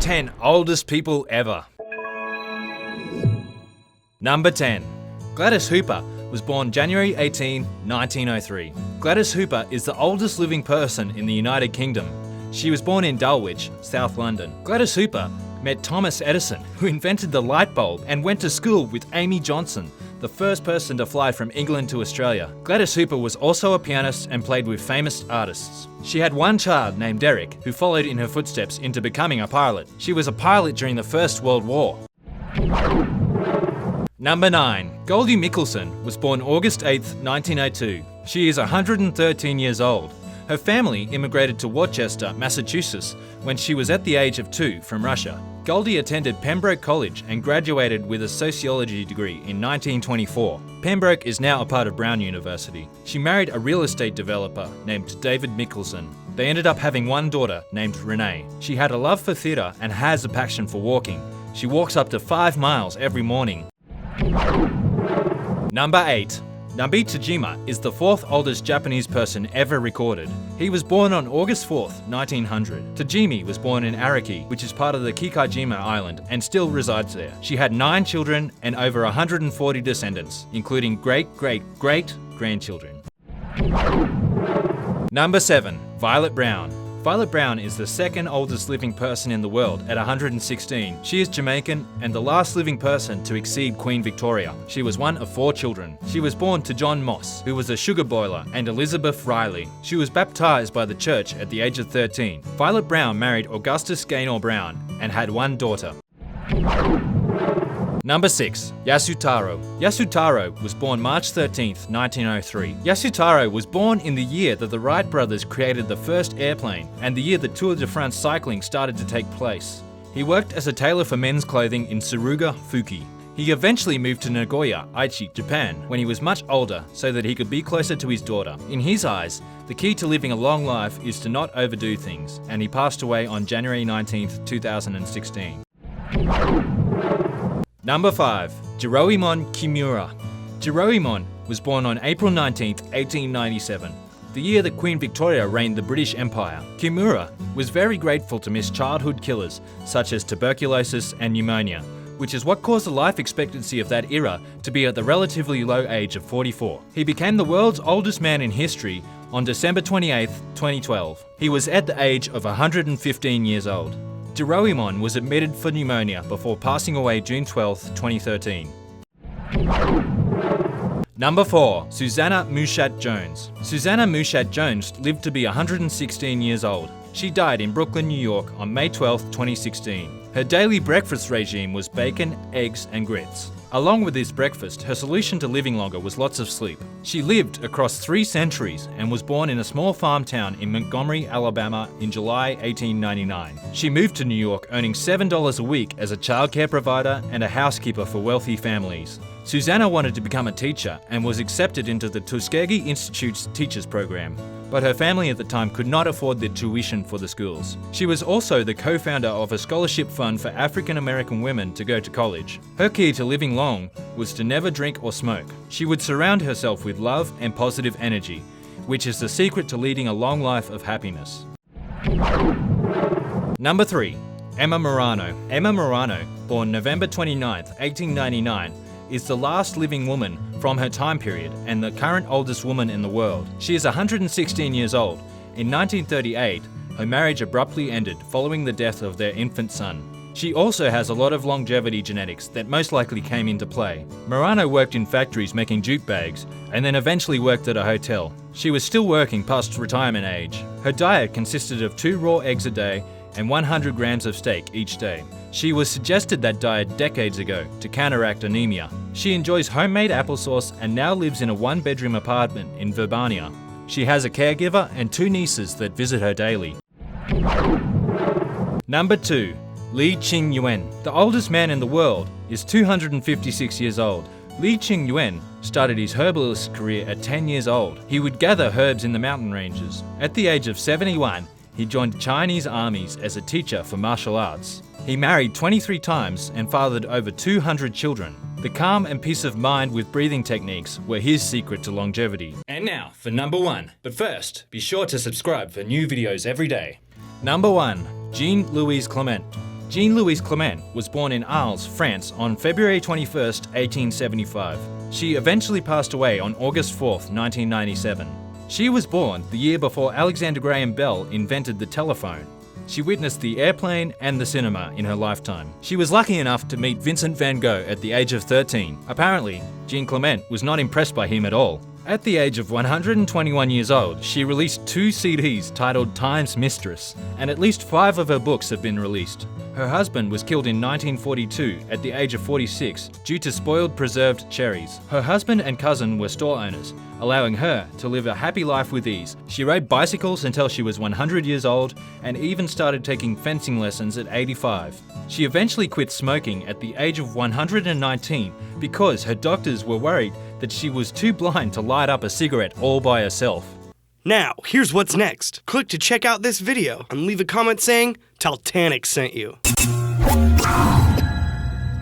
10 oldest people ever. Number 10. Gladys Hooper was born January 18, 1903. Gladys Hooper is the oldest living person in the United Kingdom. She was born in Dulwich, South London. Gladys Hooper met Thomas Edison, who invented the light bulb, and went to school with Amy Johnson, the first person to fly from England to Australia. Gladys Hooper was also a pianist and played with famous artists. She had one child named Derek, who followed in her footsteps into becoming a pilot. She was a pilot during the First World War. Number 9. Goldie Mickelson was born August 8, 1902. She is 113 years old. Her family immigrated to Worcester, Massachusetts when she was at the age of 2 from Russia. Goldie attended Pembroke College and graduated with a sociology degree in 1924. Pembroke is now a part of Brown University. She married a real estate developer named David Mickelson. They ended up having one daughter named Renee. She had a love for theatre and has a passion for walking. She walks up to 5 miles every morning. Number 8. Nambeesa Jima is the 4th oldest Japanese person ever recorded. He was born on August 4th, 1900. Tajimi was born in Araki, which is part of the Kikajima Island, and still resides there. She had 9 children and over 140 descendants, including great-great-great-grandchildren. Number 7. Violet Brown. Violet Brown is the 2nd oldest living person in the world at 116. She is Jamaican and the last living person to exceed Queen Victoria. She was one of 4 children. She was born to John Moss, who was a sugar boiler, and Elizabeth Riley. She was baptized by the church at the age of 13. Violet Brown married Augustus Gaynor Brown and had one daughter. Number 6. Yasuo Taro. Yasuo Taro was born March 13, 1903. Yasuo Taro was born in the year that the Wright brothers created the first airplane and the year the Tour de France cycling started to take place. He worked as a tailor for men's clothing in Suruga, Fuki. He eventually moved to Nagoya, Aichi, Japan when he was much older so that he could be closer to his daughter. In his eyes, the key to living a long life is to not overdo things, and he passed away on January 19, 2016. Number 5. Jerome Kimura. Jerome was born on April 19, 1897, the year that Queen Victoria reigned the British Empire. Kimura was very grateful to miss childhood killers such as tuberculosis and pneumonia, which is what caused the life expectancy of that era to be at the relatively low age of 44. He became the world's oldest man in history on December 28, 2012. He was at the age of 115 years old. Jerome was admitted for pneumonia before passing away June 12, 2013. Number 4. Susannah Mushatt Jones. Susannah Mushatt Jones lived to be 116 years old. She died in Brooklyn, New York on May 12, 2016. Her daily breakfast regime was bacon, eggs, and grits. Along with this breakfast, her solution to living longer was lots of sleep. She lived across 3 centuries and was born in a small farm town in Montgomery, Alabama in July 1899. She moved to New York earning $7 a week as a childcare provider and a housekeeper for wealthy families. Susannah wanted to become a teacher and was accepted into the Tuskegee Institute's teachers program, but her family at the time could not afford the tuition for the schools. She was also the co-founder of a scholarship fund for African American women to go to college. Her key to living long was to never drink or smoke. She would surround herself with love and positive energy, which is the secret to leading a long life of happiness. Number 3. Emma Murano. Emma Murano, born November 29, 1899, is the last living woman from her time period and the current oldest woman in the world. She is 116 years old. In 1938, her marriage abruptly ended following the death of their infant son. She also has a lot of longevity genetics that most likely came into play. Murano worked in factories making jute bags and then eventually worked at a hotel. She was still working past retirement age. Her diet consisted of 2 raw eggs a day and 100 grams of steak each day. She was suggested that diet decades ago to counteract anemia. She enjoys homemade applesauce and now lives in a 1-bedroom apartment in Verbania. She has a caregiver and 2 nieces that visit her daily. Number 2. Liching Yuen. The oldest man in the world is 256 years old. Liching Yuen started his herbalist career at 10 years old. He would gather herbs in the mountain ranges. At the age of 71, he joined Chinese armies as a teacher for martial arts. He married 23 times and fathered over 200 children. The calm and peace of mind with breathing techniques were his secret to longevity. And now for number 1. But first, be sure to subscribe for new videos every day. Number 1. Jean Louise Clement. Jean-Louise Clement was born in Arles, France on February 21, 1875. She eventually passed away on August 4, 1997. She was born the year before Alexander Graham Bell invented the telephone. She witnessed the airplane and the cinema in her lifetime. She was lucky enough to meet Vincent van Gogh at the age of 13. Apparently, Jean Clement was not impressed by him at all. At the age of 121 years old, she released 2 CDs titled Time's Mistress, and at least 5 of her books have been released. Her husband was killed in 1942 at the age of 46 due to spoiled preserved cherries. Her husband and cousin were store owners, allowing her to live a happy life with ease. She rode bicycles until she was 100 years old and even started taking fencing lessons at 85. She eventually quit smoking at the age of 119 because her doctors were worried that she was too blind to light up a cigarette all by herself. Now, here's what's next. Click to check out this video and leave a comment saying Titanic sent you.